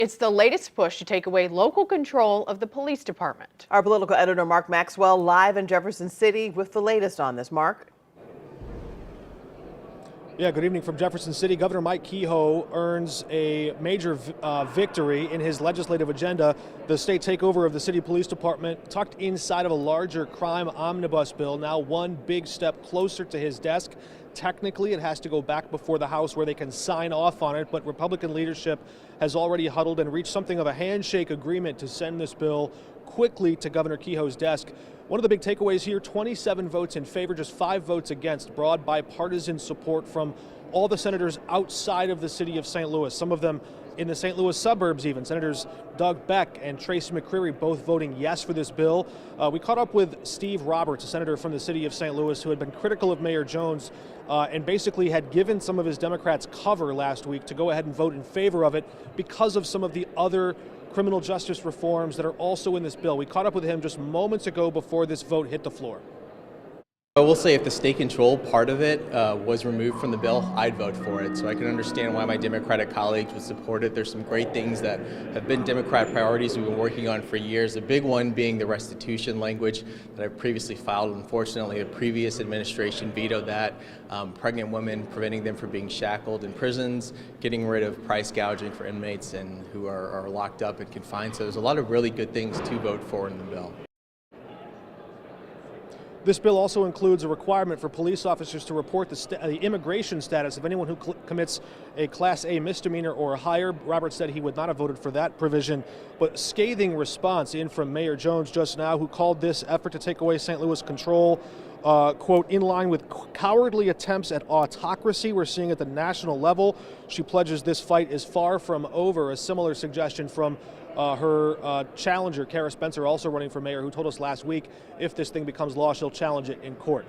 It's the latest push to take away local control of the police department. Our political editor, Mark Maxwell, live in Jefferson City with the latest on this. Mark? Yeah, good evening from Jefferson City. Governor Mike Kehoe earns a major victory in his legislative agenda. The state takeover of the city police department tucked inside of a larger crime omnibus bill, now one big step closer to his desk. Technically, it has to go back before the House where they can sign off on it, but Republican leadership has already huddled and reached something of a handshake agreement to send this bill quickly to Governor Kehoe's desk. One of the big takeaways here, 27 votes in favor, just 5 votes against. Broad bipartisan support from all the senators outside of the city of St. Louis, some of them in the St. Louis suburbs even. Senators Doug Beck and Tracy McCreary both voting yes for this bill. We caught up with Steve Roberts, a senator from the city of St. Louis who had been critical of Mayor Jones and basically had given some of his Democrats cover last week to go ahead and vote in favor of it because of some of the other criminal justice reforms that are also in this bill. We caught up with him just moments ago before this vote hit the floor. I will say if the state control part of it was removed from the bill, I'd vote for it. So I can understand why my Democratic colleagues would support it. There's some great things that have been Democrat priorities we've been working on for years. The big one being the restitution language that I've previously filed. Unfortunately, the previous administration vetoed that. Pregnant women, preventing them from being shackled in prisons, getting rid of price gouging for inmates and who are locked up and confined. So there's a lot of really good things to vote for in the bill. This bill also includes a requirement for police officers to report the immigration status of anyone who commits a Class A misdemeanor or higher. Roberts said he would not have voted for that provision, but scathing response in from Mayor Jones just now, who called this effort to take away St. Louis control, quote, in line with cowardly attempts at autocracy we're seeing at the national level. She pledges this fight is far from over. A similar suggestion from her challenger, Kara Spencer, also running for mayor, who told us last week if this thing becomes law, she'll challenge it in court.